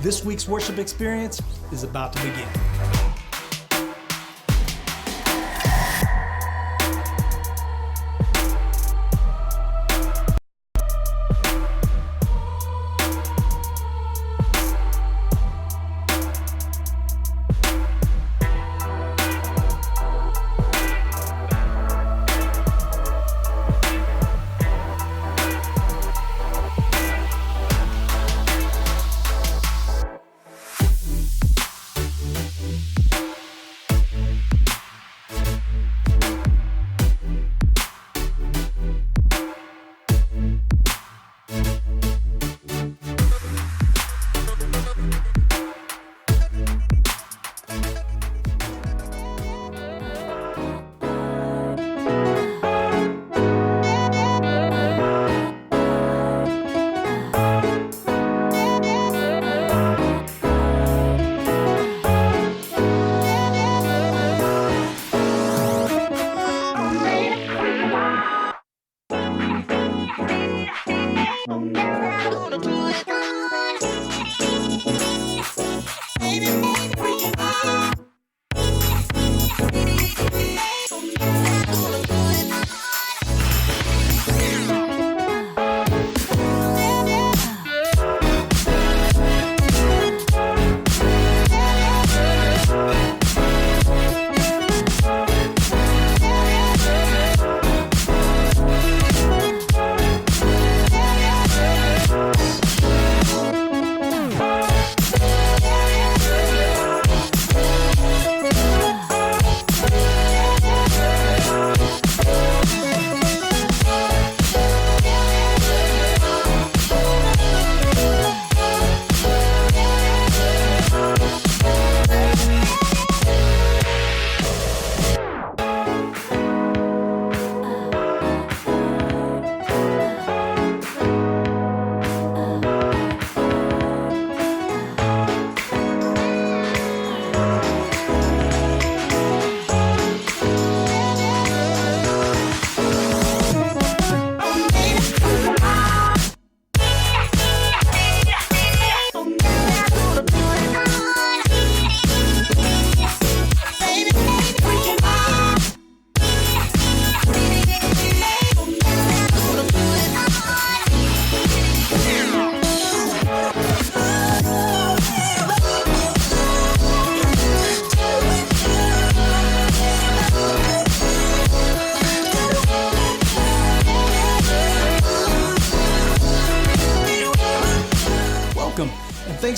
This week's worship experience is about to begin.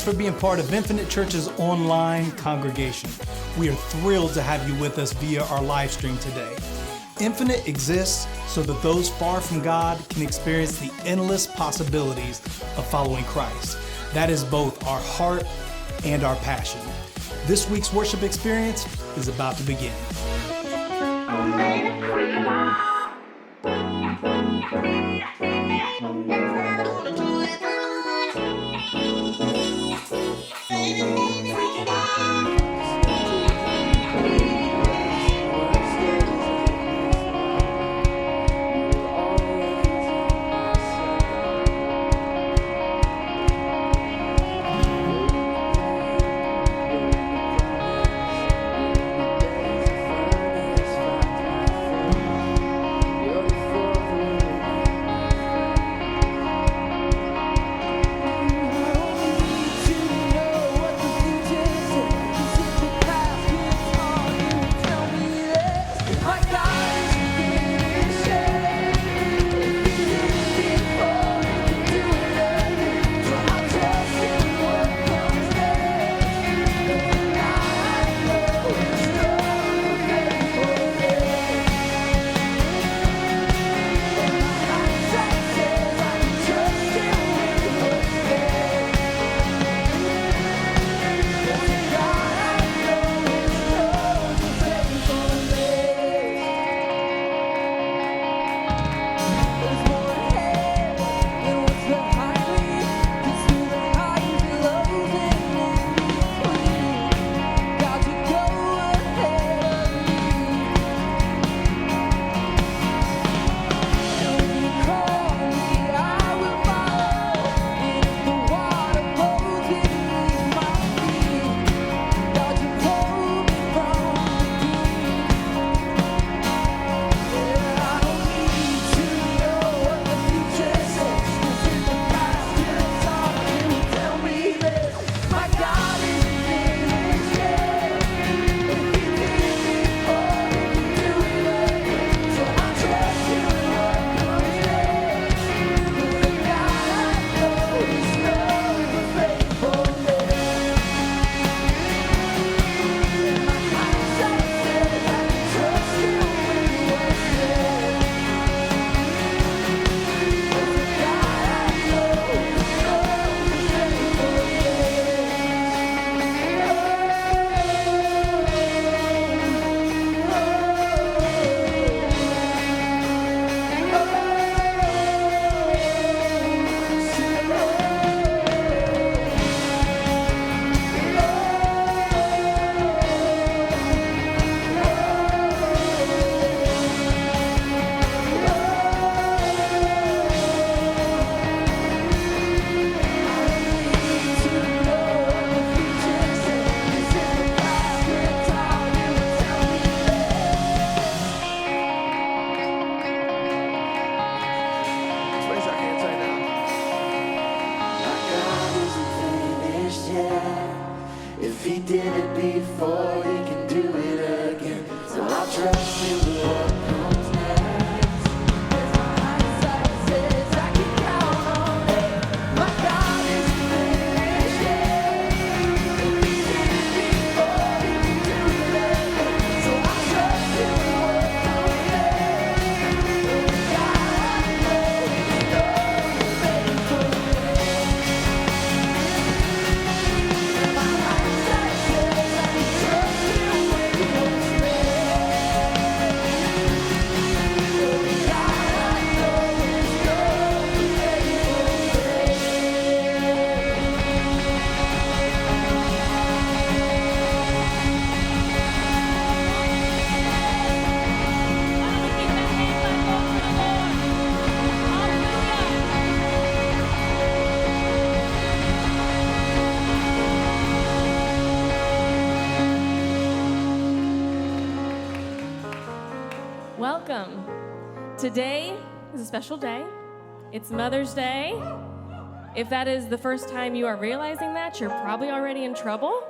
Thanks for being part of Infinite Church's online congregation. We are thrilled to have you with us via our live stream today. Infinite exists so that those far from God can experience the endless possibilities of following Christ. That is both our heart and our passion. This week's worship experience is about to begin. did it before, he can do it again. So I'll trust in what comes next. As my hindsight says, I can count on it. My God is finished. And he did it before, he can do it again. So I'll trust in what comes next. God, I know he's done faithful. My hindsight says I can trust him when he won't fail. God, I know he's done faithful. Welcome. Today is a special day. It's Mother's Day. If that is the first time you are realizing that, you're probably already in trouble.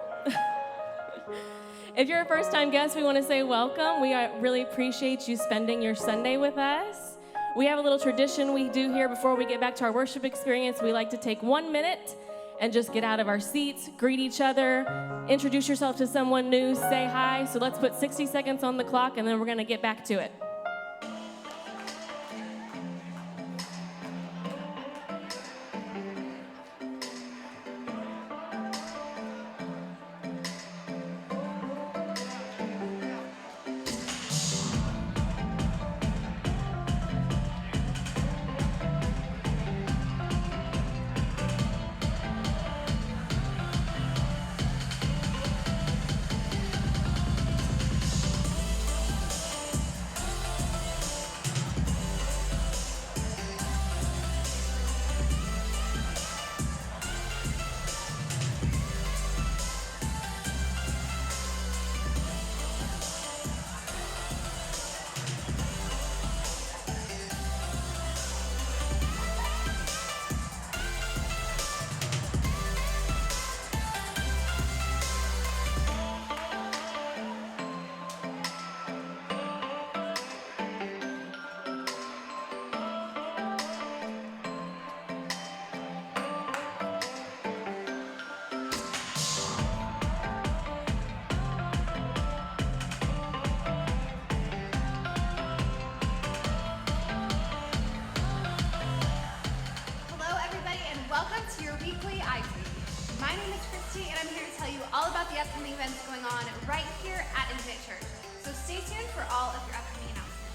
If you're a first-time guest, we want to say welcome. We really appreciate you spending your Sunday with us. We have a little tradition we do here before we get back to our worship experience. We like to take 1 minute and just get out of our seats, greet each other, introduce yourself to someone new, say hi. So let's put 60 seconds on the clock, and then we're going to get back to it. Hello, everybody, and welcome to your weekly iTunes. My name is Christy, and I'm here to tell you all about the upcoming events going on right here at Infinite Church. So stay tuned for all of your upcoming announcements.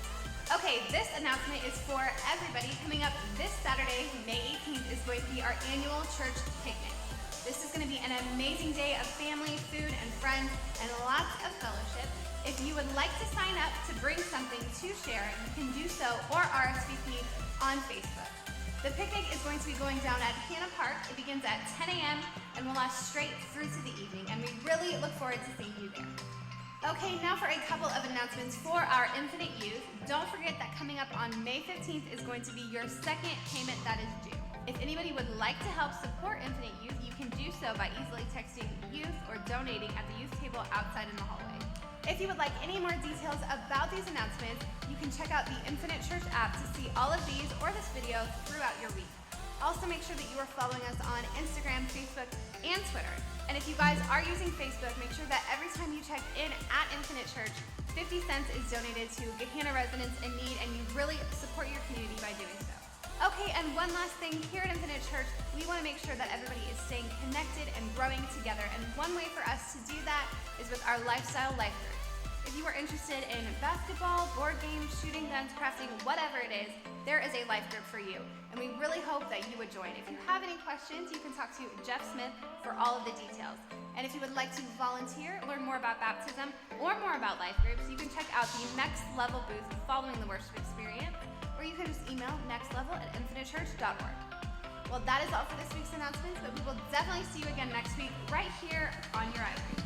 Okay, this announcement is for everybody. Coming up this Saturday, May 18th, is going to be our annual church picnic. This is going to be an amazing day of family, food, and friends, and lots of fellowship. If you would like to sign up to bring something to share, you can do so or RSVP on Facebook. The picnic is going to be going down at Hannah Park. It begins at 10 a.m. and will last straight through to the evening, and we really look forward to seeing you there. Okay, now for a couple of announcements for our Infinite Youth. Don't forget that coming up on May 15th is going to be your second payment that is due. If anybody would like to help support Infinite Youth, you can do so by easily texting youth or donating at the youth table outside in the hallway. If you would like any more details about these announcements, you can check out the Infinite Church app to see all of these or this video throughout your week. Also, make sure that you are following us on Instagram, Facebook, and Twitter. And if you guys are using Facebook, make sure that every time you check in at Infinite Church, 50 cents is donated to Gehanna residents in need, and you really support your community by doing so. Okay, and one last thing, here at Infinite Church, we want to make sure that everybody is staying connected and growing together, and one way for us to do that is with our Lifestyle Life Group. If you are interested in basketball, board games, shooting guns, crafting, whatever it is, there is a life group for you, and we really hope that you would join. If you have any questions, you can talk to Jeff Smith for all of the details. And if you would like to volunteer, learn more about baptism, or more about life groups, you can check out the Next Level booth following the worship experience, or you can just email nextlevel@infinitechurch.org. Well, that is all for this week's announcements, but we will definitely see you again next week right here on your iRadio.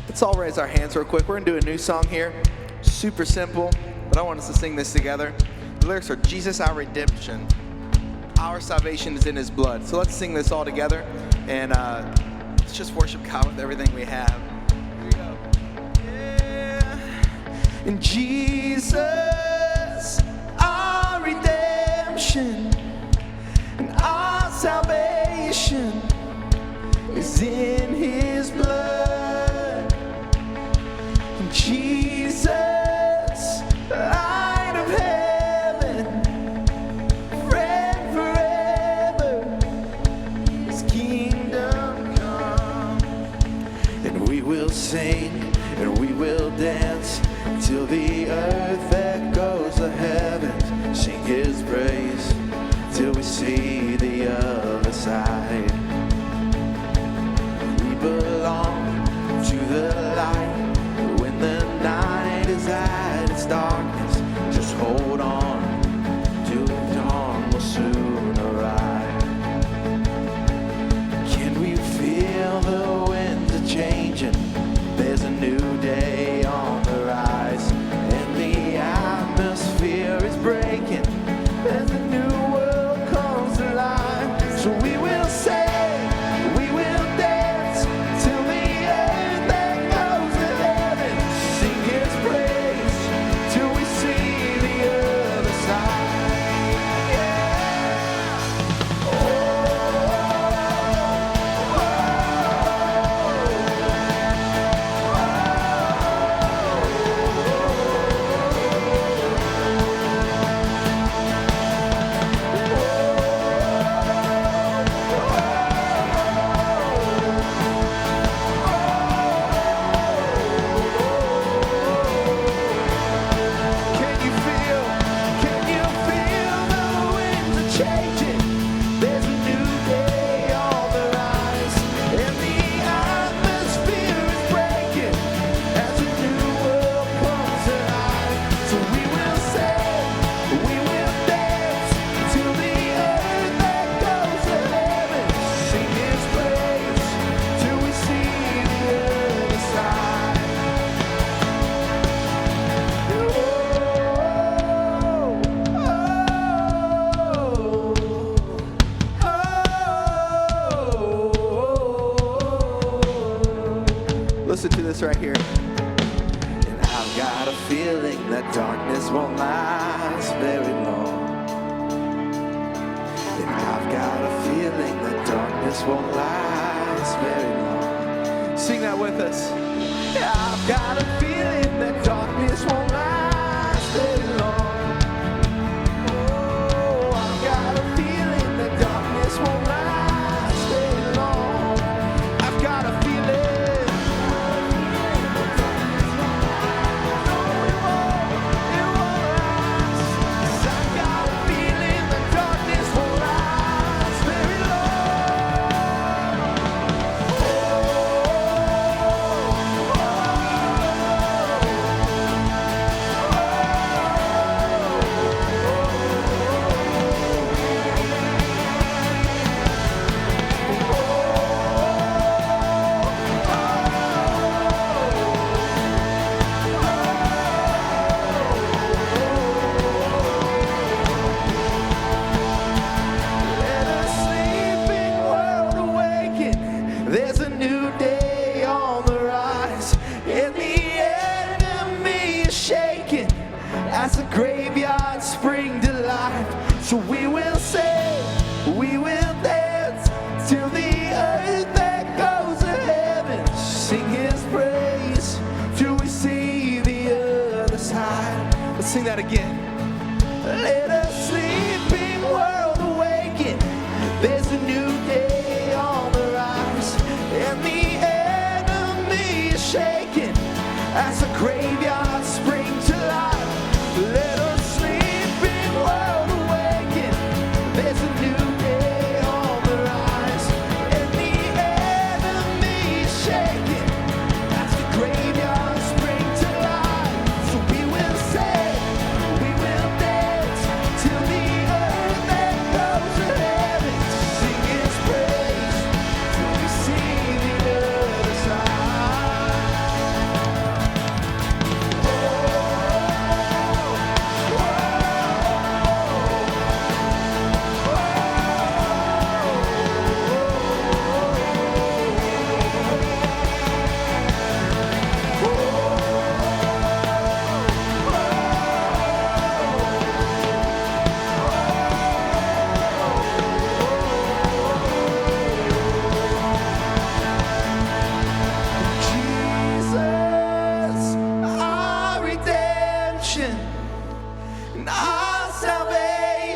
Let's all raise our hands real quick. We're going to do a new song here. Super simple, but I want us to sing this together. The lyrics are Jesus Our Redemption. our salvation is in his blood. So let's sing this all together, and let's just worship God with everything we have. Here we go. Yeah. In Jesus, our redemption and our salvation is in his blood. In Jesus, light of heaven, friend forever, his kingdom come. And we will sing and we will dance till the earth echoes the heavens. Sing his praise till we see the other side. We belong to the light. When the night is at its darkness, just hold on till the dawn will soon arrive. Can we feel the winds are changing? There's a new day on the rise, and the atmosphere is breaking as the new world comes alive. So we will sing, we will dance till the earth echoes to heaven. Sing his praise till we see the other side. Yeah. Can you feel the winds are changing? There's a new day on the rise, and the atmosphere is breaking as a new world comes alive. So we will sing, we will dance till the earth echoes to heaven. Sing his praise till we see the other side. Listen to this right here. And I've got a feeling that darkness won't last very long. And I've got a feeling that darkness won't last very long. Sing that with us. Yeah, I've got a feeling that darkness won't last very long. Oh, I've got a feeling that darkness won't last very long. I've got a feeling. No, it won't last. 'Cause I've got a feeling that darkness won't last very long.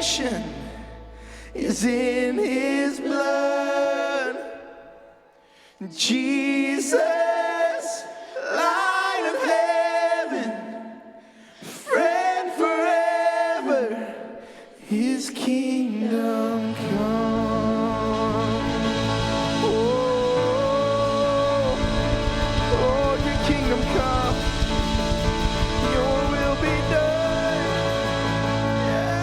salvation is in his blood. Jesus, light of heaven, friend forever, his kingdom come. Oh, your kingdom come, your will be done. Yeah.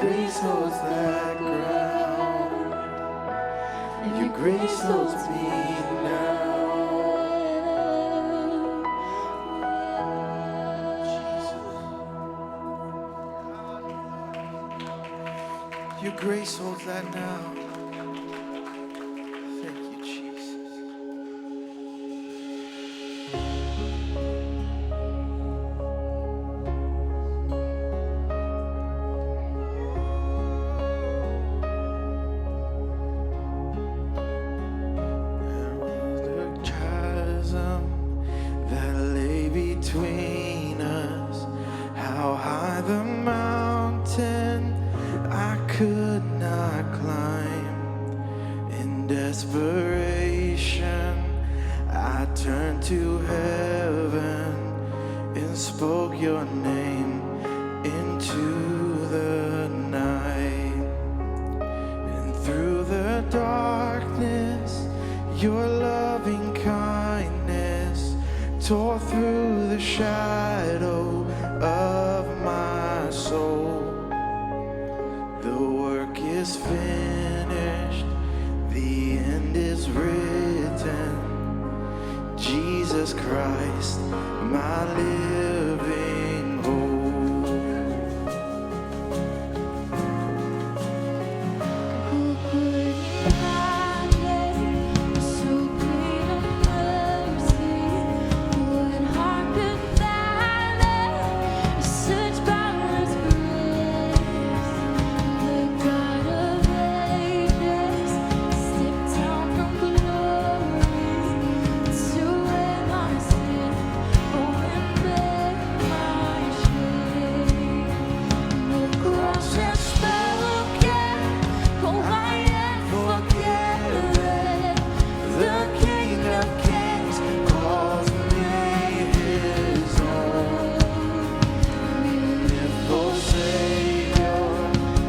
grace holds that ground. Your grace holds me now. Jesus. Your grace holds that now. Thank you, Jesus. There was a chasm that lay between us. How high the mountain I could not climb. In desperation, I turned to heaven and spoke your name into the night. And through the darkness, your loving kindness tore through the shadow of my soul. The work is finished, the end is written. Jesus Christ, my living hope. Who could imagine so great a mercy? What heart could fathom such boundless grace? The God of ages stepped down from glory to wear my sin, oh, and bear my shame. The cross has spoken, oh, I am forgiven. The King of Kings Calls me his own. Beautiful Savior,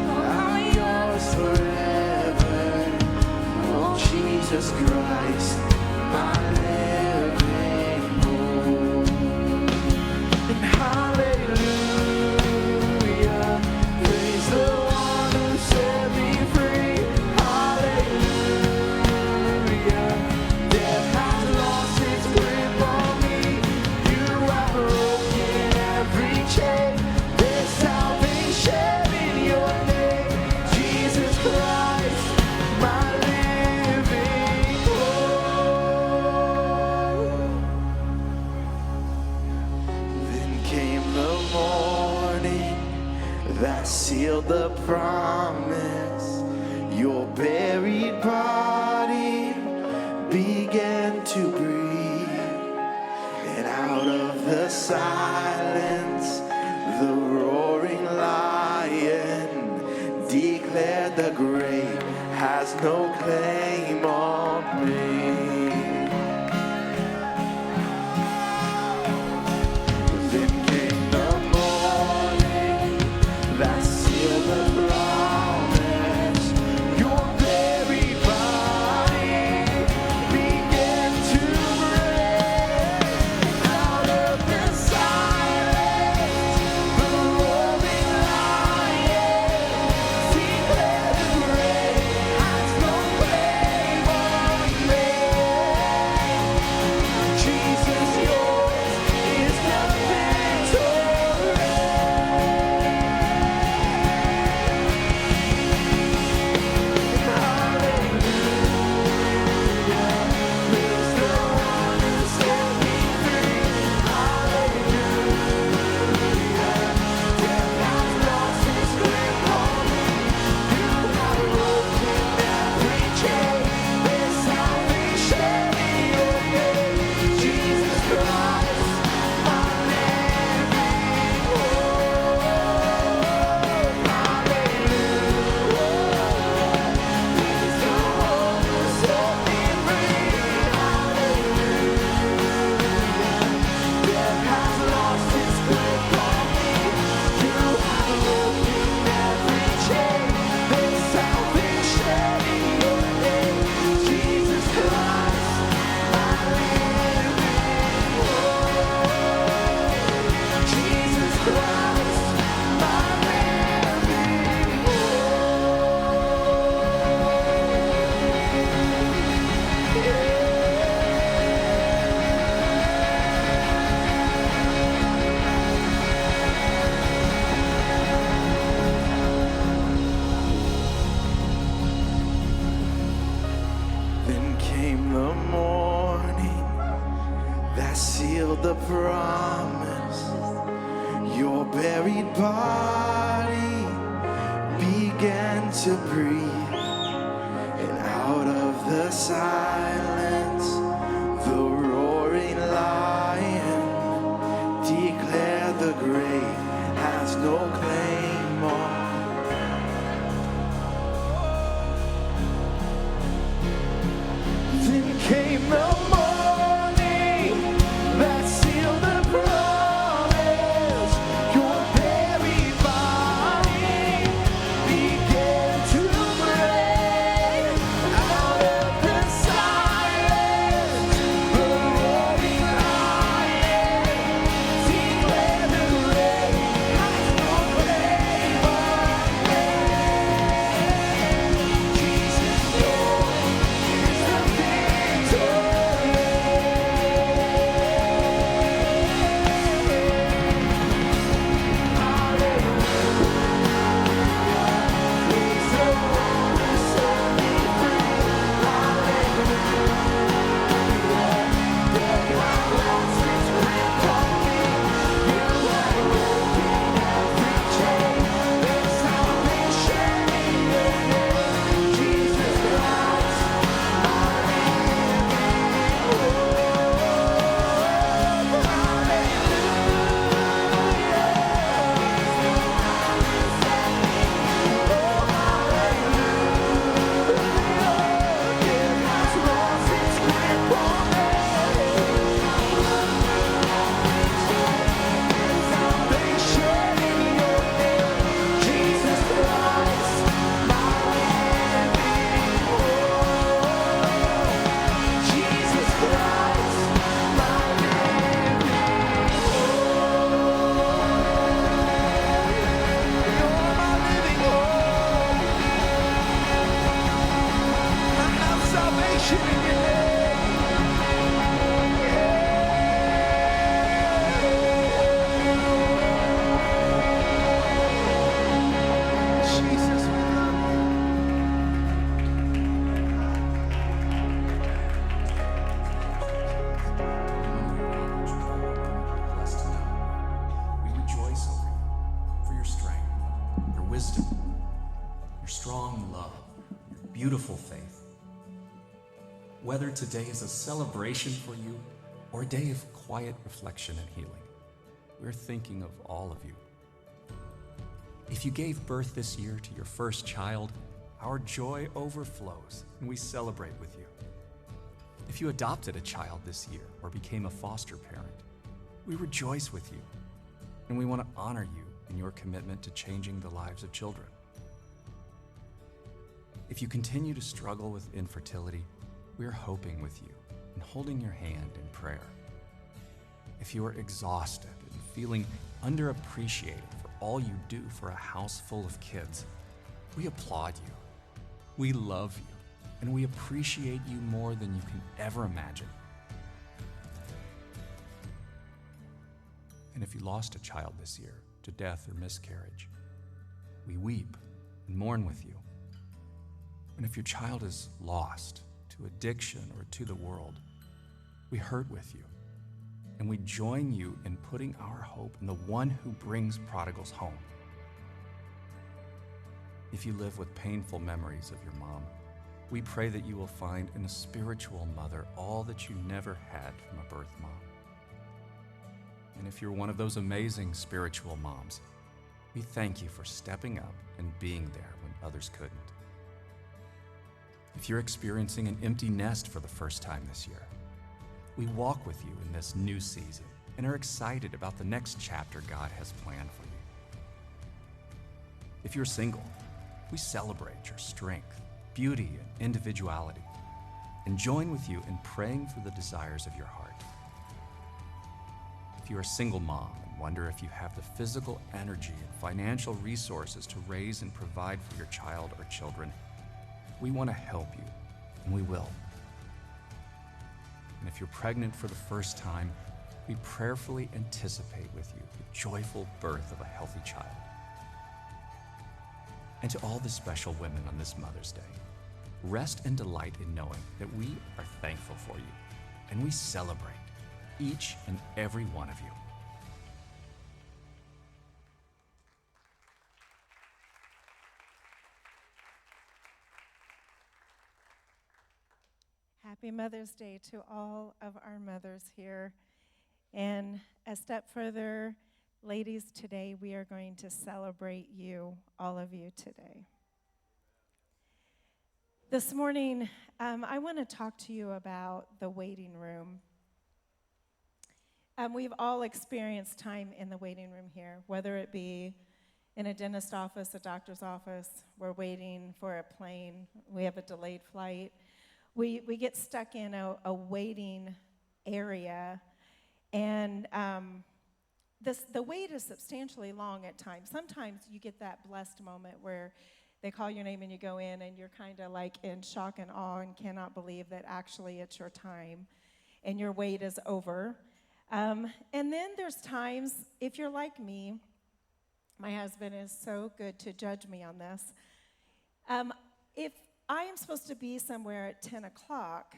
I'm yours forever. Oh, Jesus Christ, my living hope. And hallelujah, praise the one who set me free. Hallelujah, death has lost its grip on me. You have broken every chain. There's salvation in your name, Jesus Christ, my living hope. Then came the morning that sealed the promise. Your buried body began to breathe, and out of the silence, the roaring lion declared the grave has no claim on me. Then came the morning that sealed the promise. Your buried body began to break. Out of the silence, the roaring lion declared the grave has no claim buried body began to breathe, and out of the silence, the roaring lion declared the grave has no claim on. Then came the morning that sealed the promise. Your buried body began to break out of the silence. The roaring lion declared the grave has no claim on me. Jesus, yours is the beautiful faith. Whether today is a celebration for you or a day of quiet reflection and healing, we're thinking of all of you. If you gave birth this year to your first child, our joy overflows and we celebrate with you. If you adopted a child this year or became a foster parent, we rejoice with you, and we want to honor you in your commitment to changing the lives of children. If you continue to struggle with infertility, we're hoping with you and holding your hand in prayer. If you are exhausted and feeling underappreciated for all you do for a house full of kids, we applaud you. We love you, and we appreciate you more than you can ever imagine. And if you lost a child this year to death or miscarriage, we weep and mourn with you. And if your child is lost to addiction or to the world, we hurt with you, and we join you in putting our hope in the one who brings prodigals home. If you live with painful memories of your mom, we pray that you will find in a spiritual mother all that you never had from a birth mom. And if you're one of those amazing spiritual moms, we thank you for stepping up and being there when others couldn't. If you're experiencing an empty nest for the first time this year, we walk with you in this new season and are excited about the next chapter God has planned for you. If you're single, we celebrate your strength, beauty, and individuality, and join with you in praying for the desires of your heart. If you're a single mom and wonder if you have the physical energy and financial resources to raise and provide for your child or children, we want to help you, and we will. And if you're pregnant for the first time, we prayerfully anticipate with you the joyful birth of a healthy child. And to all the special women on this Mother's Day, rest and delight in knowing that we are thankful for you, and we celebrate each and every one of you. Happy Mother's Day to all of our mothers here. And a step further, ladies, today we are going to celebrate you, all of you today. This morning, I want to talk to you about the waiting room. We've all experienced time in the waiting room here, whether it be in a dentist office, a doctor's office, we're waiting for a plane, we have a delayed flight. We get stuck in a waiting area, and the wait is substantially long at times. Sometimes you get that blessed moment where they call your name and you go in and you're kind of like in shock and awe and cannot believe that actually it's your time and your wait is over. And then there's times, if you're like me, my husband is so good to judge me on this. If I am supposed to be somewhere at 10 o'clock,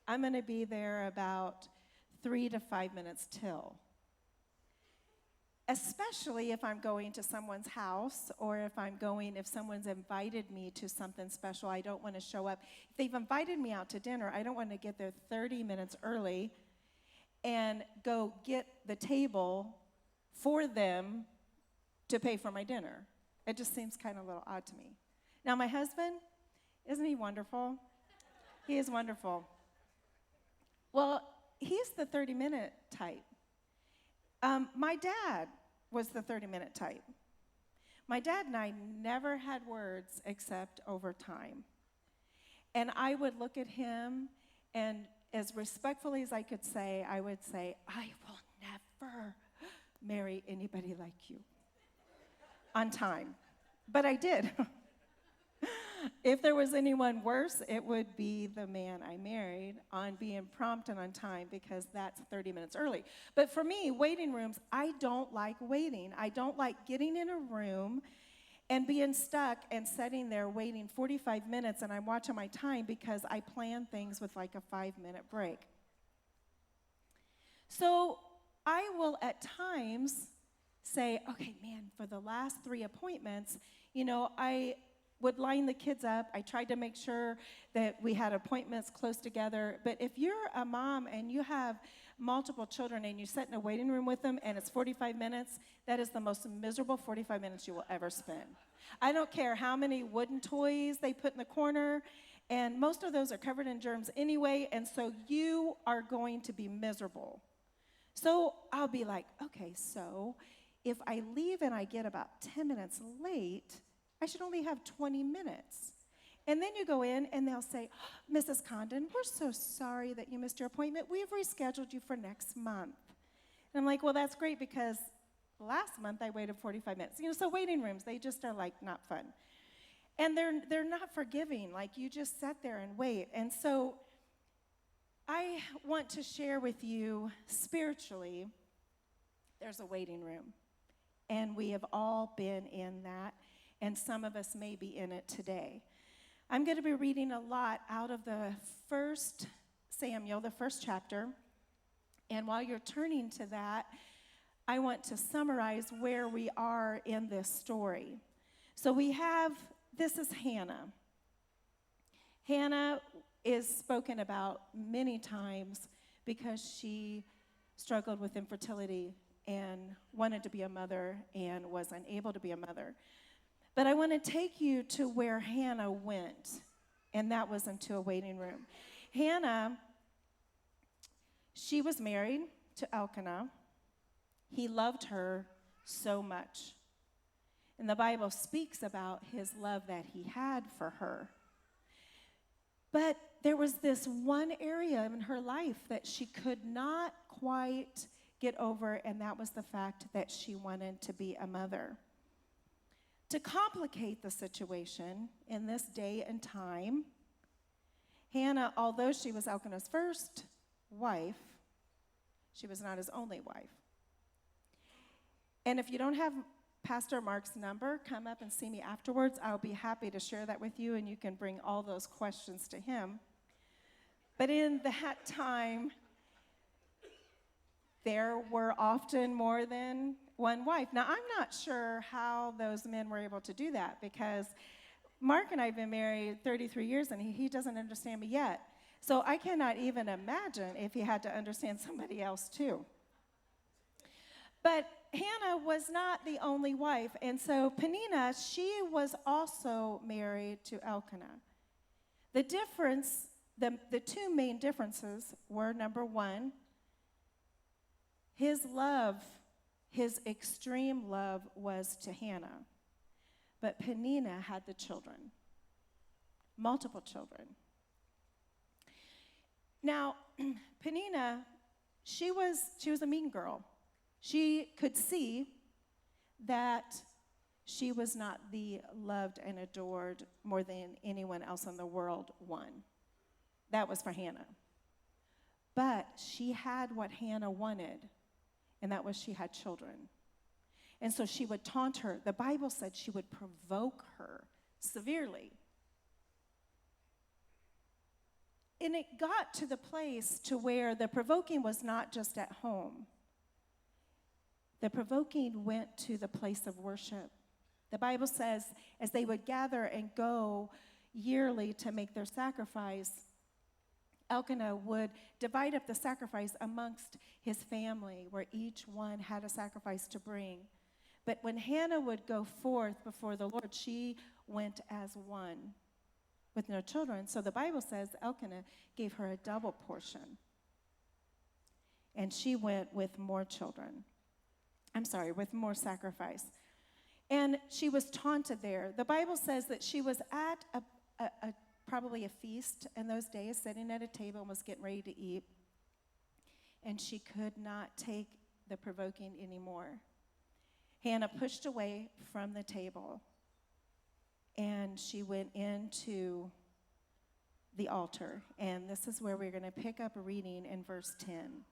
I'm going to be there about 3 to 5 minutes till. Especially if I'm going to someone's house or if someone's invited me to something special, I don't want to show up. If they've invited me out to dinner, I don't want to get there 30 minutes early and go get the table for them to pay for my dinner. It just seems kind of a little odd to me. Now, my husband, isn't he wonderful? He is wonderful. Well, he's the 30-minute type. My dad was the 30-minute type. My dad and I never had words except over time. And I would look at him, and as respectfully as I could say, I would say, I will never marry anybody like you on time. But I did. If there was anyone worse, it would be the man I married on being prompt and on time, because that's 30 minutes early. But for me, waiting rooms, I don't like waiting. I don't like getting in a room and being stuck and sitting there waiting 45 minutes and I'm watching my time because I plan things with like a 5-minute break. So I will at times say, okay, man, for the last 3 appointments, I would line the kids up. I tried to make sure that we had appointments close together. But if you're a mom and you have multiple children and you sit in a waiting room with them and it's 45 minutes, that is the most miserable 45 minutes you will ever spend. I don't care how many wooden toys they put in the corner, and most of those are covered in germs anyway, and so you are going to be miserable. So I'll be like, okay, so if I leave and I get about 10 minutes late, I should only have 20 minutes. And then you go in and they'll say, Mrs. Condon, we're so sorry that you missed your appointment. We've rescheduled you for next month. And I'm like, well, that's great, because last month I waited 45 minutes. So waiting rooms, they just are like not fun. And they're not forgiving. Like, you just sit there and wait. And so I want to share with you spiritually, there's a waiting room. And we have all been in that. And some of us may be in it today. I'm going to be reading a lot out of the 1 Samuel, the first chapter. And while you're turning to that, I want to summarize where we are in this story. So this is Hannah. Hannah is spoken about many times because she struggled with infertility and wanted to be a mother and was unable to be a mother. But I want to take you to where Hannah went, and that was into a waiting room. Hannah, she was married to Elkanah. He loved her so much. And the Bible speaks about his love that he had for her. But there was this one area in her life that she could not quite get over, and that was the fact that she wanted to be a mother. To complicate the situation in this day and time, Hannah, although she was Elkanah's first wife, she was not his only wife. And if you don't have Pastor Mark's number, come up and see me afterwards. I'll be happy to share that with you, and you can bring all those questions to him. But in that time, there were often more than one wife. Now, I'm not sure how those men were able to do that, because Mark and I have been married 33 years, and he doesn't understand me yet. So I cannot even imagine if he had to understand somebody else too. But Hannah was not the only wife. And so Peninnah, she was also married to Elkanah. The difference, the two main differences were, number one, his love, his extreme love was to Hannah. But Peninnah had the children, multiple children. Now, Peninnah, she was a mean girl. She could see that she was not the loved and adored more than anyone else in the world one. That was for Hannah. But she had what Hannah wanted, and that was she had children. And so she would taunt her. The Bible said she would provoke her severely. And it got to the place to where the provoking was not just at home. The provoking went to the place of worship. The Bible says as they would gather and go yearly to make their sacrifice, Elkanah would divide up the sacrifice amongst his family, where each one had a sacrifice to bring. But when Hannah would go forth before the Lord, she went as one with no children. So the Bible says Elkanah gave her a double portion. And she went with more children. With more sacrifice. And she was taunted there. The Bible says that she was at probably a feast in those days, sitting at a table and was getting ready to eat. And she could not take the provoking anymore. Hannah pushed away from the table, and she went into the altar. And this is where we're going to pick up reading in verse 10.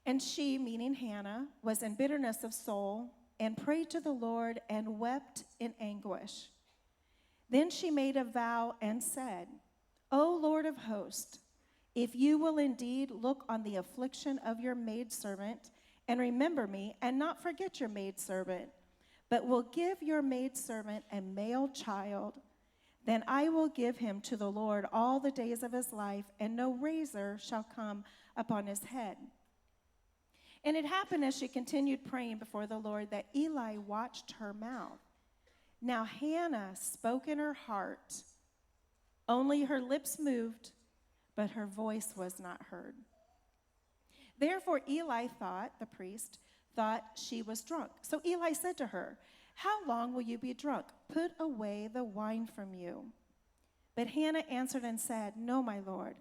And she, meaning Hannah, was in bitterness of soul and prayed to the Lord and wept in anguish. Then she made a vow and said, O Lord of hosts, if you will indeed look on the affliction of your maidservant and remember me and not forget your maidservant, but will give your maidservant a male child, then I will give him to the Lord all the days of his life, and no razor shall come upon his head. And it happened as she continued praying before the Lord that Eli watched her mouth. Now Hannah spoke in her heart. Only her lips moved, but her voice was not heard. Therefore Eli the priest, thought she was drunk. So Eli said to her, How long will you be drunk? Put away the wine from you. But Hannah answered and said, No, my Lord,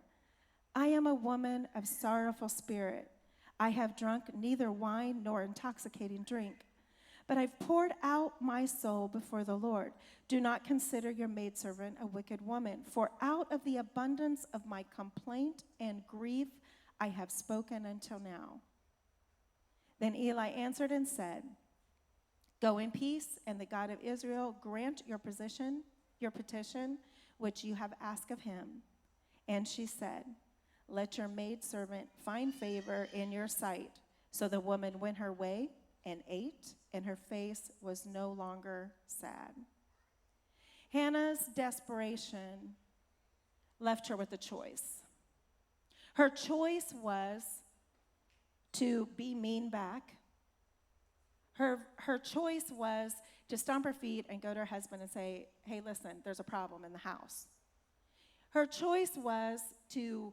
I am a woman of sorrowful spirit. I have drunk neither wine nor intoxicating drink, but I've poured out my soul before the Lord. Do not consider your maidservant a wicked woman, for out of the abundance of my complaint and grief I have spoken until now. Then Eli answered and said, Go in peace, and the God of Israel grant your petition, which you have asked of him. And she said, Let your maidservant find favor in your sight. So the woman went her way and ate, and her face was no longer sad. Hannah's desperation left her with a choice. Her choice was to be mean back. Her choice was to stomp her feet and go to her husband and say, Hey, listen, there's a problem in the house. Her choice was to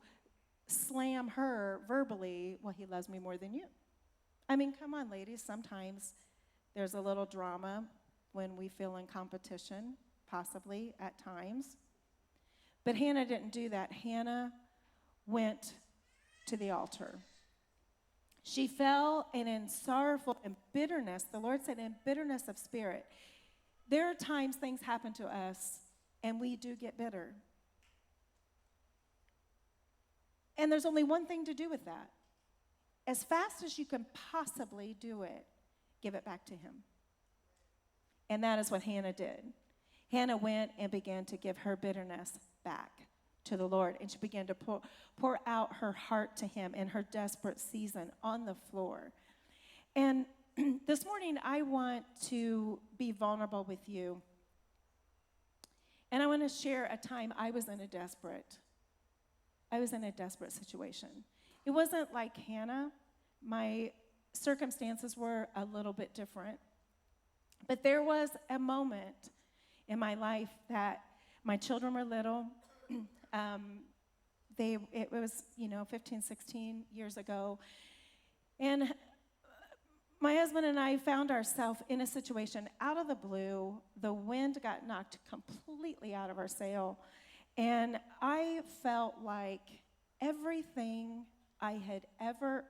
slam her verbally, Well, he loves me more than you. I mean, come on, ladies. Sometimes there's a little drama when we feel in competition, possibly at times. But Hannah didn't do that. Hannah went to the altar. She fell and in sorrowful and bitterness, the Lord said, in bitterness of spirit. There are times things happen to us and we do get bitter. And there's only one thing to do with that. As fast as you can possibly do it, give it back to him. And that is what Hannah did. Hannah went and began to give her bitterness back to the Lord. And she began to pour out her heart to him in her desperate season on the floor. And this morning, I want to be vulnerable with you. And I want to share a time I was in a desperate I was in a desperate situation. It wasn't like Hannah. My circumstances were a little bit different. But there was a moment in my life that my children were little. It was, 15, 16 years ago. And my husband and I found ourselves in a situation out of the blue. The wind got knocked completely out of our sail. And I felt like everything I had ever,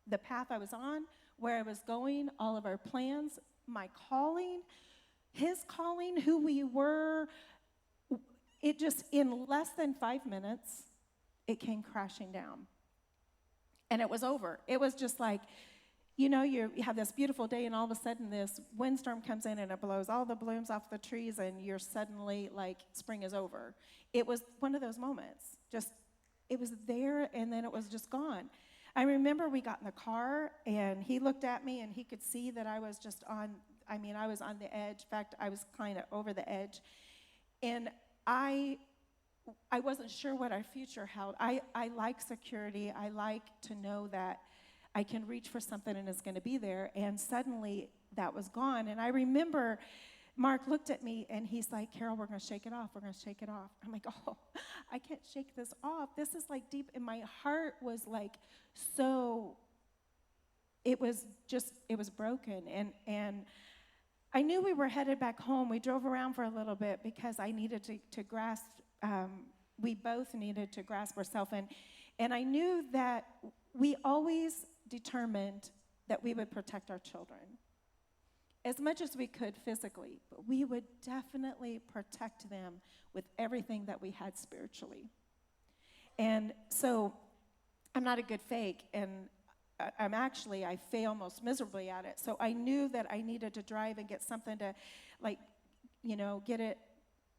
the path I was on, where I was going, all of our plans, my calling, his calling, who we were, it just, in less than 5 minutes, it came crashing down. And it was over. It was just like, you have this beautiful day, and all of a sudden this windstorm comes in and it blows all the blooms off the trees, and you're suddenly like, spring is over. It was one of those moments. Just, it was there, and then it was just gone. I remember we got in the car, and he looked at me, and he could see that I was just I was on the edge. In fact, I was kind of over the edge. And I wasn't sure what our future held. I like security. I like to know that I can reach for something and it's going to be there. And suddenly that was gone. And I remember Mark looked at me and he's like, Carol, we're going to shake it off. We're going to shake it off. I'm like, oh, I can't shake this off. This is like deep. And my heart was like so, it was broken. And I knew we were headed back home. We drove around for a little bit because I needed to grasp, we both needed to grasp ourselves. And I knew that we always determined that we would protect our children as much as we could physically, but we would definitely protect them with everything that we had spiritually. And so I'm not a good fake, and I fail most miserably at it. So I knew that I needed to drive and get something to,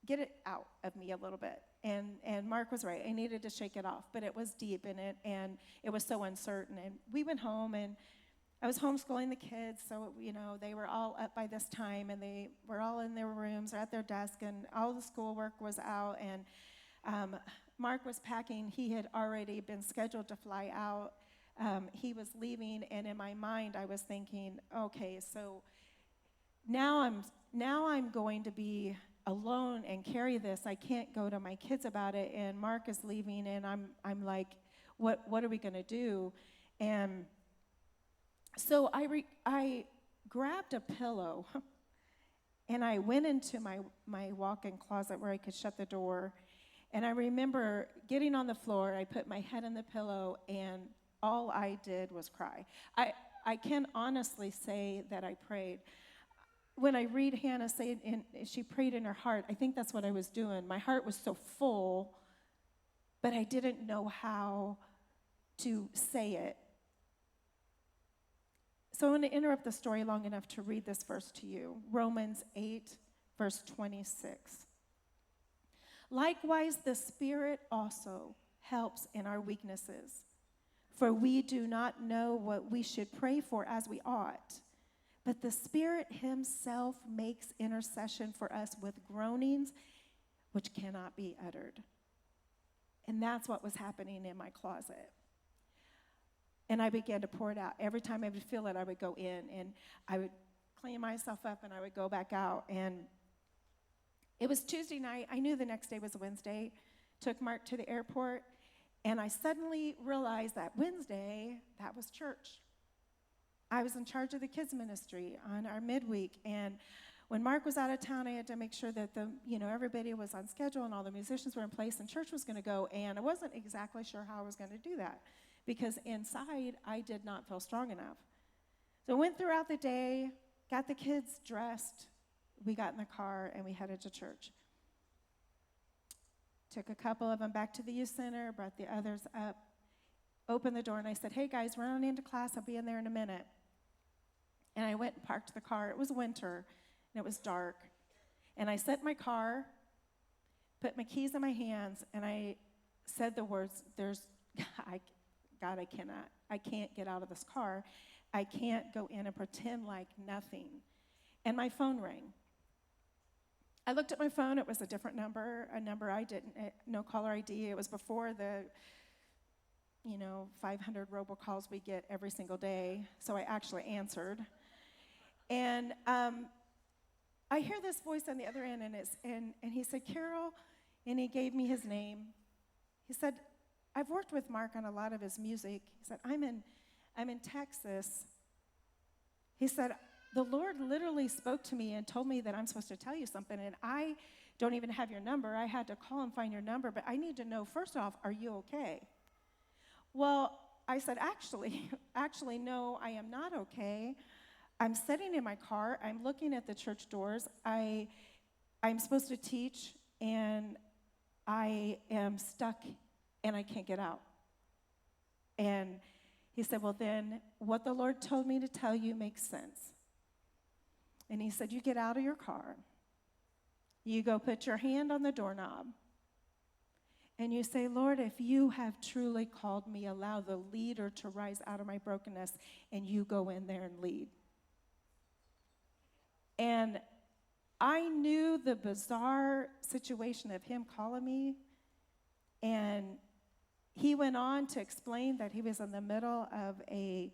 get it out of me a little bit. And Mark was right. I needed to shake it off, but it was deep in it, and it was so uncertain. And we went home, and I was homeschooling the kids, so, they were all up by this time, and they were all in their rooms or at their desk, and all the schoolwork was out, and Mark was packing. He had already been scheduled to fly out. He was leaving, and in my mind, I was thinking, okay, so now I'm going to be alone and carry this. I can't go to my kids about it, and Mark is leaving, and I'm like, what are we going to do? And so I grabbed a pillow, and I went into my walk-in closet where I could shut the door, and I remember getting on the floor. I put my head in the pillow, and all I did was cry. I can honestly say that I prayed. When I read Hannah say, she prayed in her heart, I think that's what I was doing. My heart was so full, but I didn't know how to say it. So I'm going to interrupt the story long enough to read this verse to you. Romans 8, verse 26. Likewise, the Spirit also helps in our weaknesses, for we do not know what we should pray for as we ought. But the Spirit himself makes intercession for us with groanings which cannot be uttered. And that's what was happening in my closet. And I began to pour it out. Every time I would feel it, I would go in, and I would clean myself up, and I would go back out. And it was Tuesday night. I knew the next day was a Wednesday. Took Mark to the airport, and I suddenly realized that Wednesday, that was church. I was in charge of the kids ministry on our midweek, and when Mark was out of town, I had to make sure that everybody was on schedule and all the musicians were in place and church was going to go, and I wasn't exactly sure how I was going to do that because inside I did not feel strong enough. So I went throughout the day, got the kids dressed, we got in the car, and we headed to church. Took a couple of them back to the youth center, brought the others up, opened the door, and I said, hey guys, run on into class, I'll be in there in a minute. And I went and parked the car. It was winter, and it was dark. And I set my car, put my keys in my hands, and I said the words, I can't get out of this car. I can't go in and pretend like nothing. And my phone rang. I looked at my phone. It was a different number, a number I didn't, no caller ID. It was before the 500 robocalls we get every single day, so I actually answered. And I hear this voice on the other end, and he said, Carol, and he gave me his name. He said, I've worked with Mark on a lot of his music. He said, I'm in Texas. He said, the Lord literally spoke to me and told me that I'm supposed to tell you something, and I don't even have your number. I had to call and find your number, but I need to know, first off, are you okay? Well, I said, actually, no, I am not okay. I'm sitting in my car. I'm looking at the church doors. I'm supposed to teach, and I am stuck, and I can't get out. And he said, well, then what the Lord told me to tell you makes sense. And he said, you get out of your car. You go put your hand on the doorknob. And you say, Lord, if you have truly called me, allow the leader to rise out of my brokenness, and you go in there and lead. And I knew the bizarre situation of him calling me, and he went on to explain that he was in the middle of an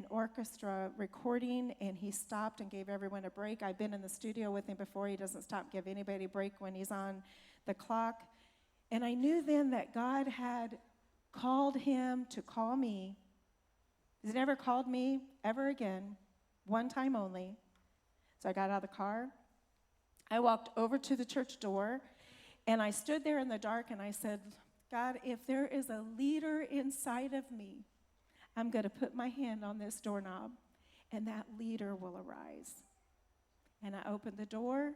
orchestra recording, and he stopped and gave everyone a break. I've been in the studio with him before. He doesn't stop give anybody a break when he's on the clock. And I knew then that God had called him to call me. He's never called me ever again, one time only. So I got out of the car. I walked over to the church door, and I stood there in the dark, and I said, God, if there is a leader inside of me, I'm going to put my hand on this doorknob, and that leader will arise. And I opened the door,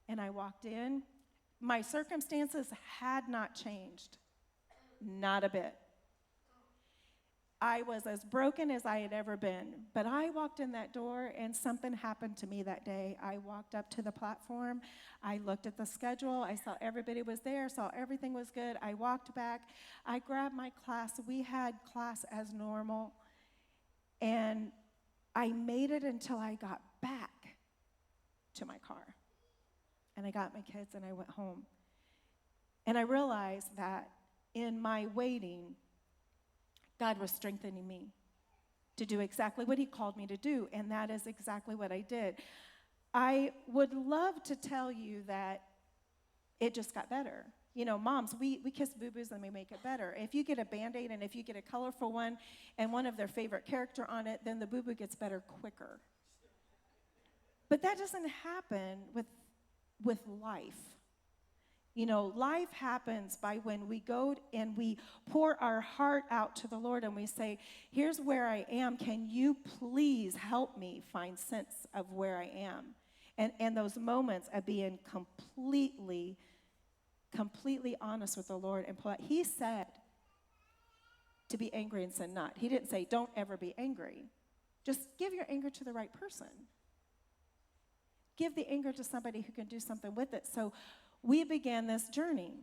and I walked in. My circumstances had not changed, not a bit. I was as broken as I had ever been, but I walked in that door, and something happened to me that day. I walked up to the platform. I looked at the schedule. I saw everybody was there, saw everything was good. I walked back. I grabbed my class. We had class as normal, and I made it until I got back to my car. And I got my kids, and I went home. And I realized that in my waiting, God was strengthening me to do exactly what he called me to do, and that is exactly what I did. I would love to tell you that it just got better. Moms, we kiss boo-boos and we make it better. If you get a Band-Aid and if you get a colorful one and one of their favorite character on it, then the boo-boo gets better quicker. But that doesn't happen with life. Life happens by when we go and we pour our heart out to the Lord and we say, here's where I am. Can you please help me find sense of where I am? And those moments of being completely honest with the Lord. And he said to be angry and sin not. He didn't say, don't ever be angry. Just give your anger to the right person. Give the anger to somebody who can do something with it. So we began this journey,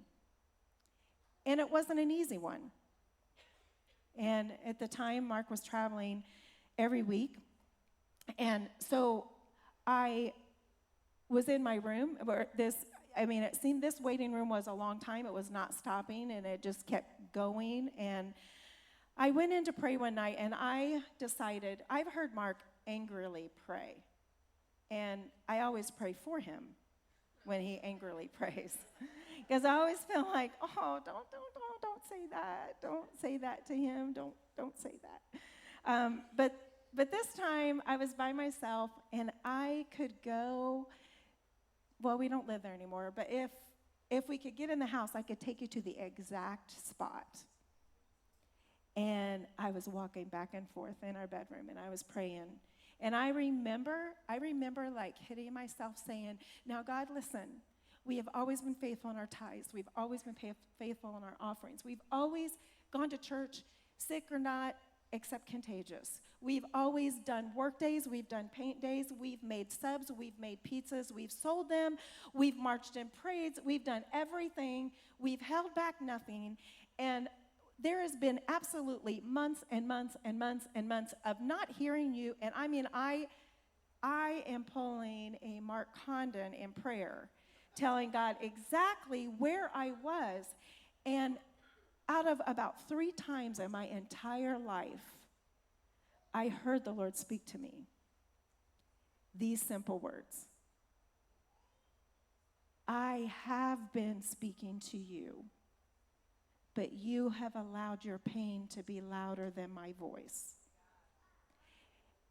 and it wasn't an easy one. And at the time, Mark was traveling every week, and so I was in my room where it seemed this waiting room was a long time. It was not stopping, and it just kept going. And I went in to pray one night, and I decided, I've heard Mark angrily pray, and I always pray for him when he angrily prays. Because I always feel like, oh, don't say that. Don't say that to him. Don't say that. But this time I was by myself, and I could go, well, we don't live there anymore, but if we could get in the house, I could take you to the exact spot. And I was walking back and forth in our bedroom, and I was praying. And I remember like hitting myself saying, now God, listen, we have always been faithful in our tithes. We've always been faithful in our offerings. We've always gone to church, sick or not, except contagious. We've always done work days. We've done paint days. We've made subs. We've made pizzas. We've sold them. We've marched in parades. We've done everything. We've held back nothing. And there has been absolutely months and months and months and months of not hearing you. And I am pulling a Mark Condon in prayer, telling God exactly where I was. And out of about 3 times in my entire life, I heard the Lord speak to me these simple words. I have been speaking to you, but you have allowed your pain to be louder than my voice.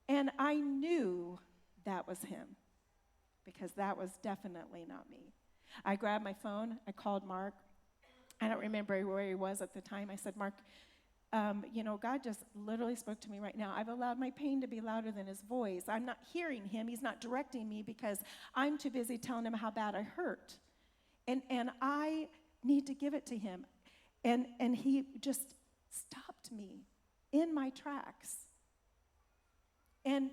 And I knew that was him, because that was definitely not me. I grabbed my phone, I called Mark. I don't remember where he was at the time. I said, Mark, God just literally spoke to me right now. I've allowed my pain to be louder than his voice. I'm not hearing him. He's not directing me because I'm too busy telling him how bad I hurt. And I need to give it to him. And he just stopped me in my tracks. And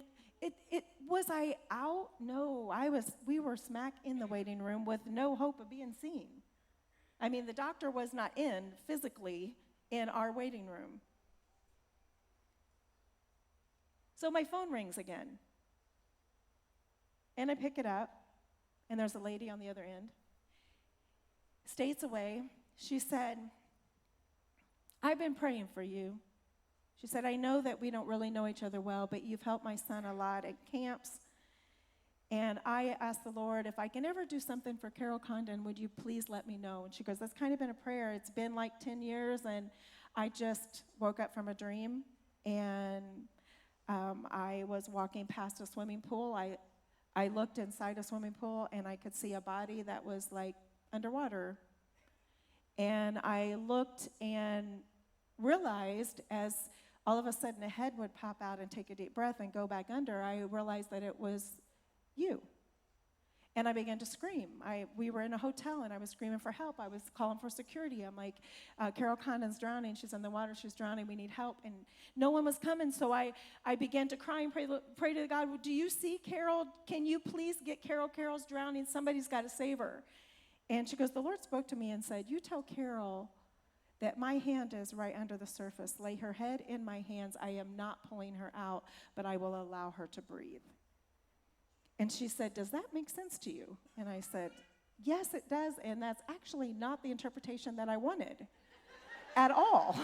was I out? No, we were smack in the waiting room with no hope of being seen. I mean, the doctor was not in physically in our waiting room. So my phone rings again. And I pick it up, and there's a lady on the other end. States away, she said, I've been praying for you. She said, I know that we don't really know each other well, but you've helped my son a lot at camps. And I asked the Lord, if I can ever do something for Carol Condon, would you please let me know? And she goes, that's kind of been a prayer. It's been like 10 years, and I just woke up from a dream, and I was walking past a swimming pool. I looked inside a swimming pool, and I could see a body that was like underwater. And I looked and realized, as all of a sudden a head would pop out and take a deep breath and go back under, I realized that it was you. And I began to scream. We were in a hotel, and I was screaming for help. I was calling for security. I'm like, Carol Condon's drowning. She's in the water. She's drowning. We need help. And no one was coming, so I began to cry and pray to God, do you see Carol? Can you please get Carol? Carol's drowning. Somebody's got to save her. And she goes, the Lord spoke to me and said, you tell Carol that my hand is right under the surface. Lay her head in my hands. I am not pulling her out, but I will allow her to breathe. And she said, does that make sense to you? And I said, yes, it does, and that's actually not the interpretation that I wanted at all.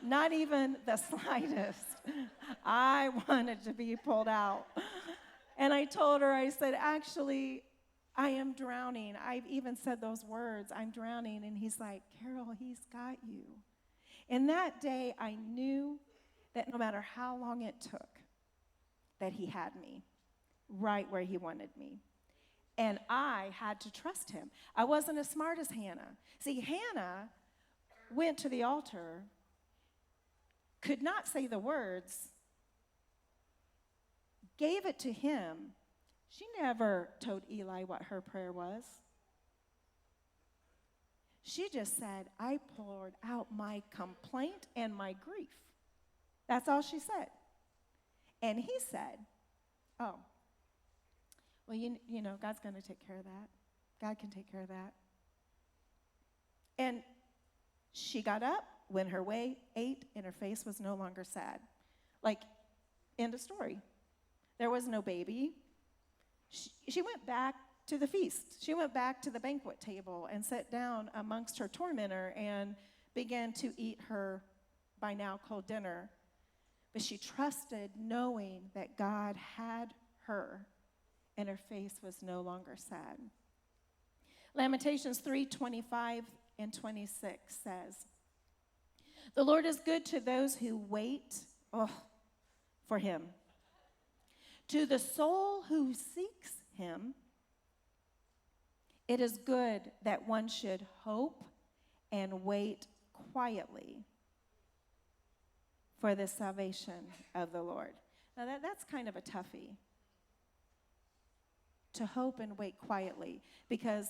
Not even the slightest. I wanted to be pulled out. And I told her, I said, actually, I am drowning. I've even said those words, I'm drowning. And he's like, Carol, he's got you. And that day, I knew that no matter how long it took, that he had me right where he wanted me. And I had to trust him. I wasn't as smart as Hannah. See, Hannah went to the altar, could not say the words, gave it to him. She never told Eli what her prayer was. She just said, I poured out my complaint and my grief. That's all she said. And he said, oh, well, you know, God's going to take care of that. God can take care of that. And she got up, went her way, ate, and her face was no longer sad. Like, end of story. There was no baby. She went back to the feast. She went back to the banquet table and sat down amongst her tormentor and began to eat her, by now, cold dinner. But she trusted, knowing that God had her, and her face was no longer sad. Lamentations 3:25 and 26 says, the Lord is good to those who wait for him. To the soul who seeks him, it is good that one should hope and wait quietly for the salvation of the Lord. Now that's kind of a toughie. To hope and wait quietly, because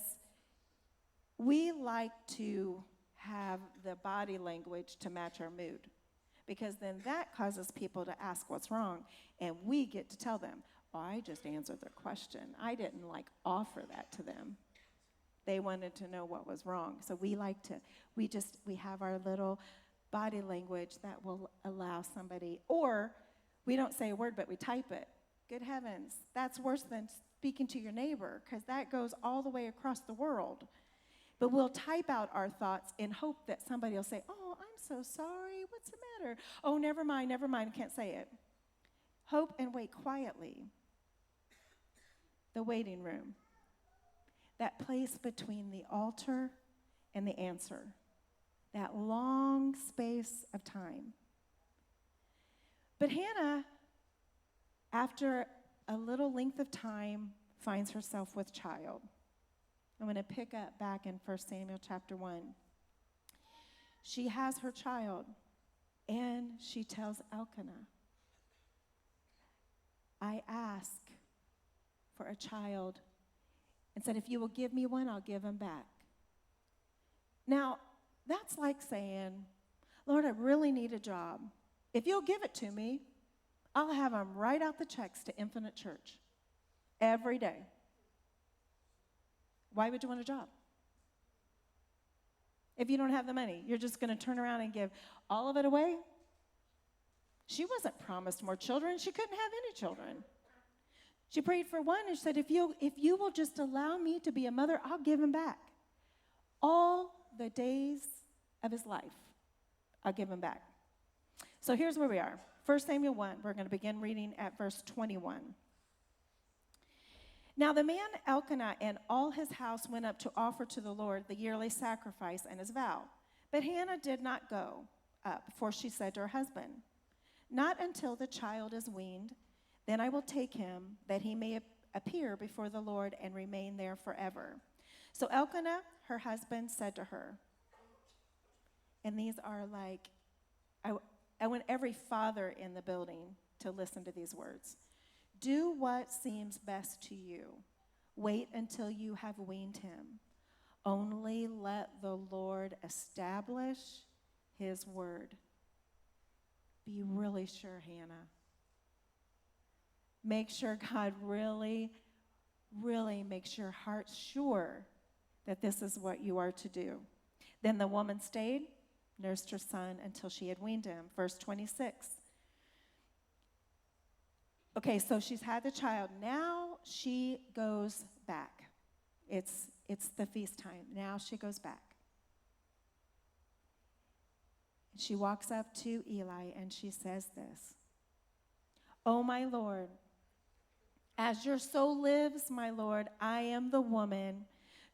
we like to have the body language to match our mood, because then that causes people to ask what's wrong, and we get to tell them, oh, I just answered their question. I didn't offer that to them. They wanted to know what was wrong. So we have our little body language that will allow somebody, or we don't say a word, but we type it. Good heavens, that's worse than speaking to your neighbor, because that goes all the way across the world. But we'll type out our thoughts in hope that somebody will say, oh, so sorry. What's the matter? Oh, never mind, I can't say it. Hope and wait quietly. The waiting room. That place between the altar and the answer. That long space of time. But Hannah, after a little length of time, finds herself with child. I'm going to pick up back in 1 Samuel chapter 1. She has her child, and she tells Elkanah, I ask for a child, and said, if you will give me one, I'll give him back. Now, that's like saying, Lord, I really need a job. If you'll give it to me, I'll have them write out the checks to Infinite Church every day. Why would you want a job? If you don't have the money, you're just going to turn around and give all of it away? She wasn't promised more children. She couldn't have any children. She prayed for one and she said, if you will just allow me to be a mother, I'll give him back. All the days of his life, I'll give him back. So here's where we are. 1 Samuel 1, we're going to begin reading at verse 21. Now the man Elkanah and all his house went up to offer to the Lord the yearly sacrifice and his vow. But Hannah did not go up, for she said to her husband, not until the child is weaned, then I will take him, that he may appear before the Lord and remain there forever. So Elkanah, her husband, said to her, and these are like, I want every father in the building to listen to these words. Do what seems best to you. Wait until you have weaned him. Only let the Lord establish his word. Be really sure, Hannah. Make sure God really makes your heart sure that this is what you are to do. Then the woman stayed, nursed her son until she had weaned him. Verse 26. Okay, so she's had the child. Now she goes back. It's the feast time. Now she goes back. She walks up to Eli and she says this. Oh, my Lord, as your soul lives, my Lord, I am the woman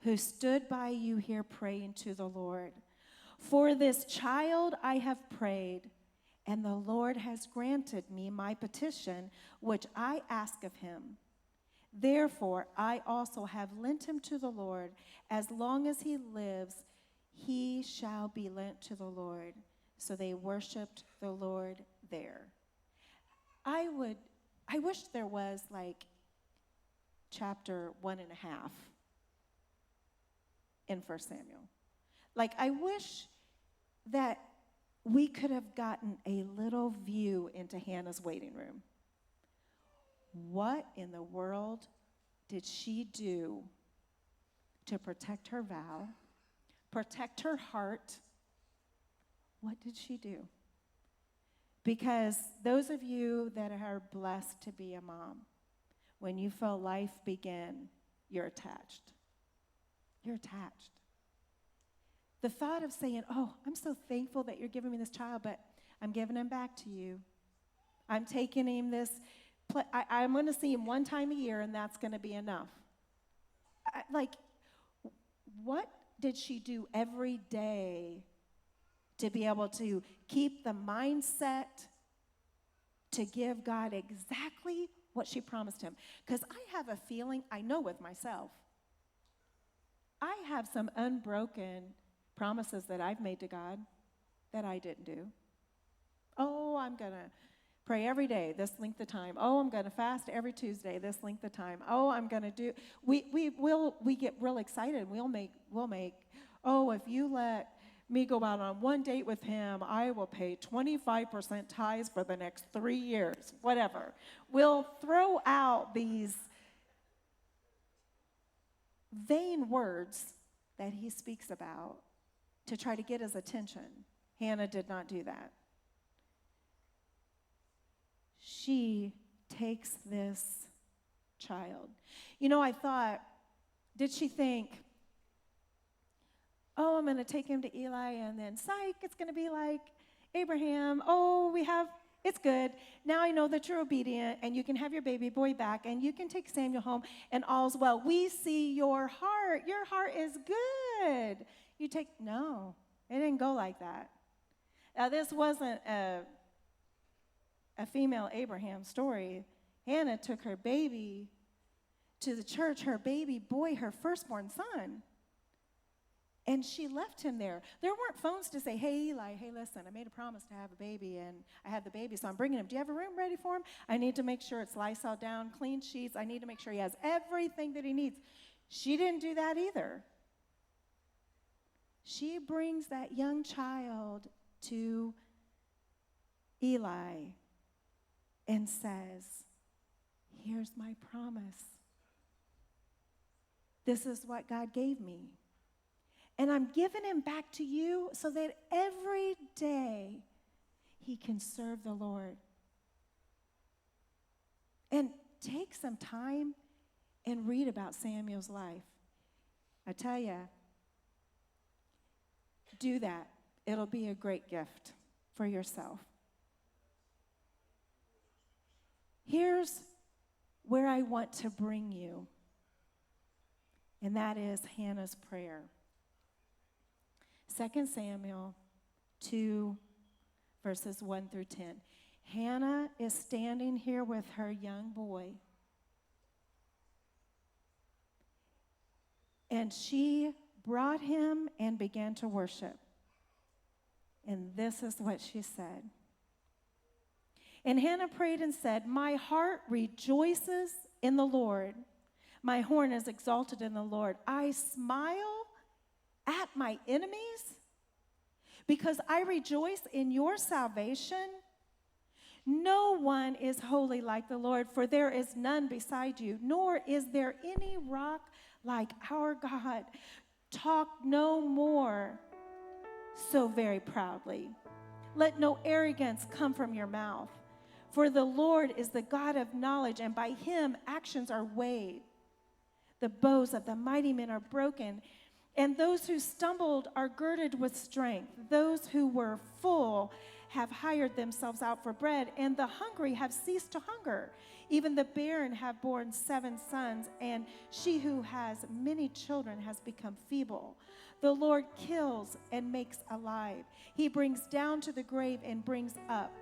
who stood by you here praying to the Lord. For this child I have prayed, and the Lord has granted me my petition, which I ask of him. Therefore, I also have lent him to the Lord. As long as he lives, he shall be lent to the Lord. So they worshiped the Lord there. I wish there was like chapter 1.5 in 1 Samuel. Like, I wish that we could have gotten a little view into Hannah's waiting room. What in the world did she do to protect her vow, protect her heart? What did she do? Because those of you that are blessed to be a mom, when you feel life begin, you're attached. You're attached. The thought of saying, oh, I'm so thankful that you're giving me this child, but I'm giving him back to you. I'm taking him this, I'm going to see him one time a year, and that's going to be enough. What did she do every day to be able to keep the mindset to give God exactly what she promised him? Because I have a feeling, I know with myself, I have some unbroken promises that I've made to God that I didn't do. Oh, I'm going to pray every day this length of time. Oh, I'm going to fast every Tuesday this length of time. Oh, I'm going to do. We get real excited. We'll make. Oh, if you let me go out on one date with him, I will pay 25% tithes for the next 3 years. Whatever. We'll throw out these vain words that he speaks about to try to get his attention. Hannah did not do that. She takes this child. You know, I thought, did she think, oh, I'm going to take him to Eli, and then psych, it's going to be like Abraham. It's good. Now I know that you're obedient, and you can have your baby boy back, and you can take Samuel home, and all's well. We see your heart. Your heart is good. No, it didn't go like that. Now, this wasn't a female Abraham story. Hannah took her baby to the church, her baby boy, her firstborn son, and she left him there. There weren't phones to say, hey, Eli, hey, listen, I made a promise to have a baby, and I had the baby, so I'm bringing him. Do you have a room ready for him? I need to make sure it's Lysol down, clean sheets. I need to make sure he has everything that he needs. She didn't do that either. She brings that young child to Eli and says, here's my promise. This is what God gave me. And I'm giving him back to you so that every day he can serve the Lord. And take some time and read about Samuel's life. I tell you, do that. It'll be a great gift for yourself. Here's where I want to bring you, and that is Hannah's prayer. 2 Samuel 2, verses 1 through 10. Hannah is standing here with her young boy, and she brought him and began to worship. And this is what she said. And Hannah prayed and said, my heart rejoices in the Lord. My horn is exalted in the Lord. I smile at my enemies because I rejoice in your salvation. No one is holy like the Lord, for there is none beside you, nor is there any rock like our God. Talk no more so very proudly. Let no arrogance come from your mouth. For the Lord is the God of knowledge, and by him actions are weighed. The bows of the mighty men are broken, and those who stumbled are girded with strength. Those who were full have hired themselves out for bread, and the hungry have ceased to hunger. Even the barren have borne 7 sons, and she who has many children has become feeble. The Lord kills and makes alive. He brings down to the grave and brings up.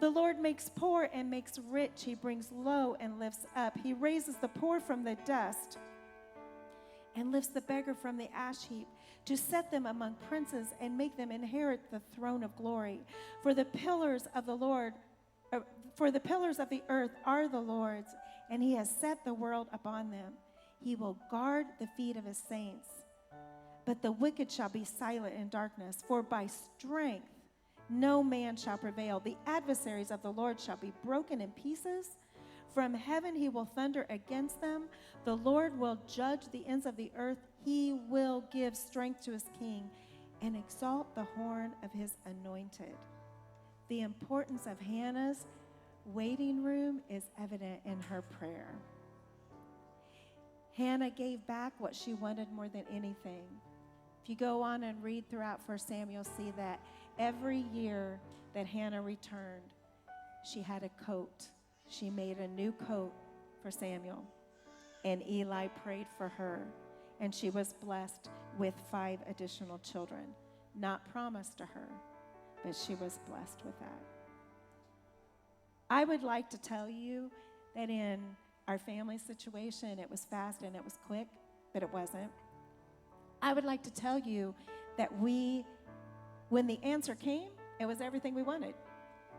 The Lord makes poor and makes rich. He brings low and lifts up. He raises the poor from the dust and lifts the beggar from the ash heap, to set them among princes and make them inherit the throne of glory. For the pillars of the earth are the Lord's, and he has set the world upon them. He will guard the feet of his saints. But the wicked shall be silent in darkness, for by strength no man shall prevail. The adversaries of the Lord shall be broken in pieces. From heaven he will thunder against them. The Lord will judge the ends of the earth. He will give strength to his king and exalt the horn of his anointed. The importance of Hannah's waiting room is evident in her prayer. Hannah gave back what she wanted more than anything. If you go on and read throughout 1 Samuel, see that every year that Hannah returned, she had a coat. She made a new coat for Samuel. And Eli prayed for her, and she was blessed with 5 additional children. Not promised to her, but she was blessed with that. I would like to tell you that in our family situation, it was fast and it was quick, but it wasn't. I would like to tell you that when the answer came, it was everything we wanted,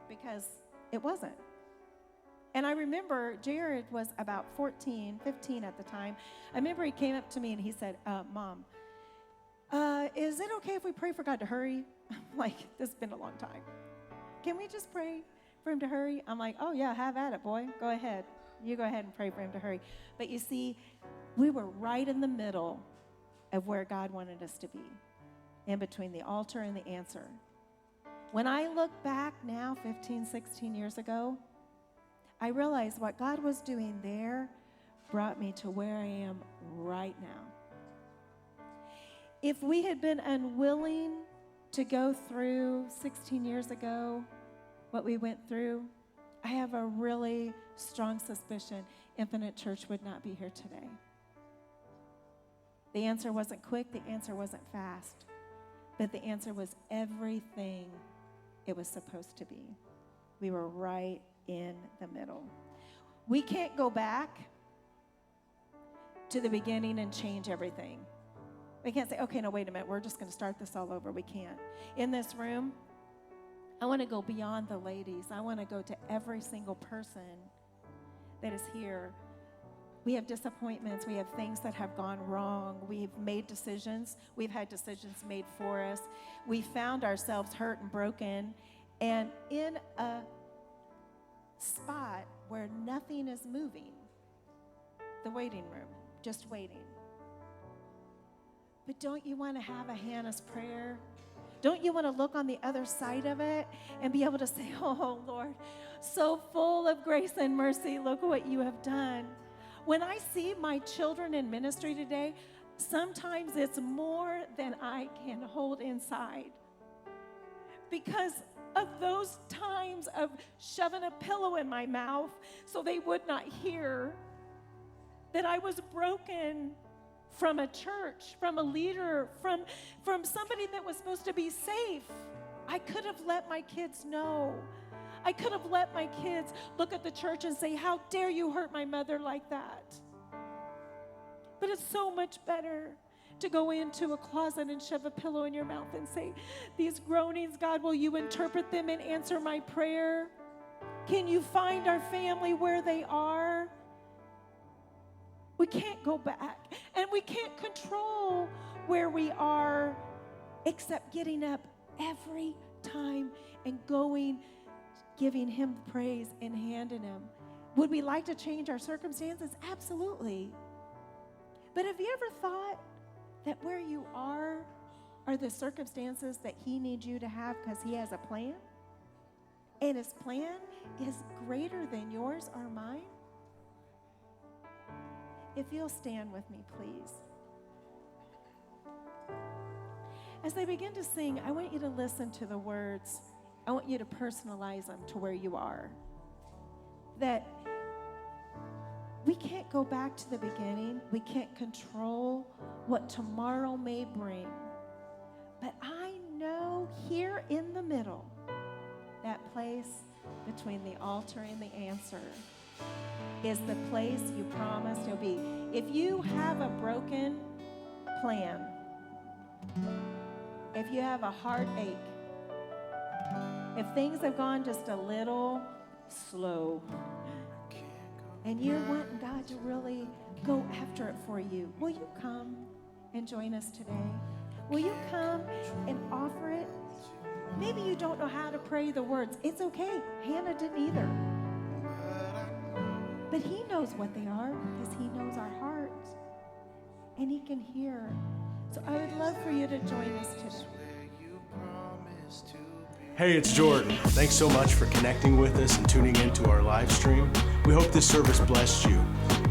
because it wasn't. And I remember Jared was about 14, 15 at the time. I remember he came up to me and he said, Mom, is it okay if we pray for God to hurry? I'm like, this has been a long time. Can we just pray for him to hurry? I'm like, oh yeah, have at it, boy. Go ahead. You go ahead and pray for him to hurry. But you see, we were right in the middle of where God wanted us to be, in between the altar and the answer. When I look back now, 15, 16 years ago, I realized what God was doing there brought me to where I am right now. If we had been unwilling to go through 16 years ago what we went through, I have a really strong suspicion Infinite Church would not be here today. The answer wasn't quick, the answer wasn't fast, but the answer was everything it was supposed to be. We were right in the middle. We can't go back to the beginning and change everything. We can't say, okay, no, wait a minute, we're just going to start this all over. We can't. In this room, I want to go beyond the ladies. I want to go to every single person that is here. We have disappointments. We have things that have gone wrong. We've made decisions. We've had decisions made for us. We found ourselves hurt and broken and in a spot where nothing is moving. The waiting room, just waiting. But don't you want to have a Hannah's prayer? Don't you want to look on the other side of it and be able to say, oh, Lord, so full of grace and mercy, look what you have done. When I see my children in ministry today, sometimes it's more than I can hold inside. Because of those times of shoving a pillow in my mouth so they would not hear that I was broken from a church, from a leader, from somebody that was supposed to be safe. I could have let my kids know. I could have let my kids look at the church and say, how dare you hurt my mother like that? But it's so much better to go into a closet and shove a pillow in your mouth and say, these groanings, God, will you interpret them and answer my prayer? Can you find our family where they are? We can't go back, and we can't control where we are except getting up every time and going, giving him praise and handing him. Would we like to change our circumstances? Absolutely. But have you ever thought that where you are the circumstances that he needs you to have because he has a plan? And his plan is greater than yours or mine? If you'll stand with me, please. As they begin to sing, I want you to listen to the words. I want you to personalize them to where you are. That we can't go back to the beginning. We can't control what tomorrow may bring. But I know here in the middle, that place between the altar and the answer is the place you promised you'll be. If you have a broken plan, if you have a heartache, if things have gone just a little slow, and you're wanting God to really go after it for you, will you come and join us today? Will you come and offer it? Maybe you don't know how to pray the words. It's okay. Hannah didn't either. But he knows what they are because he knows our hearts. And he can hear. So I would love for you to join us today. Hey, it's Jordan. Thanks so much for connecting with us and tuning into our live stream. We hope this service blessed you.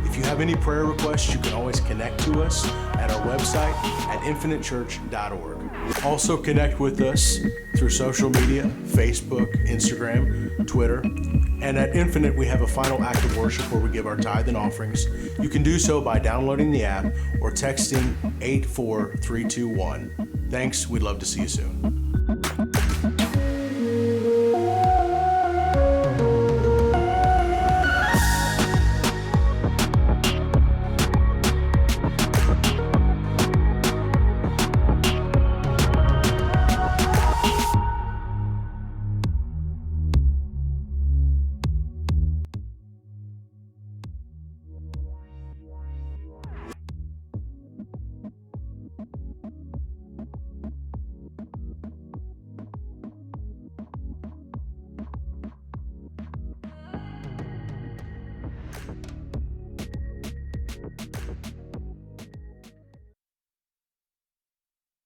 If you have any prayer requests, you can always connect to us at our website at infinitechurch.org. Also connect with us through social media, Facebook, Instagram, Twitter. And at Infinite, we have a final act of worship where we give our tithe and offerings. You can do so by downloading the app or texting 84321. Thanks. We'd love to see you soon.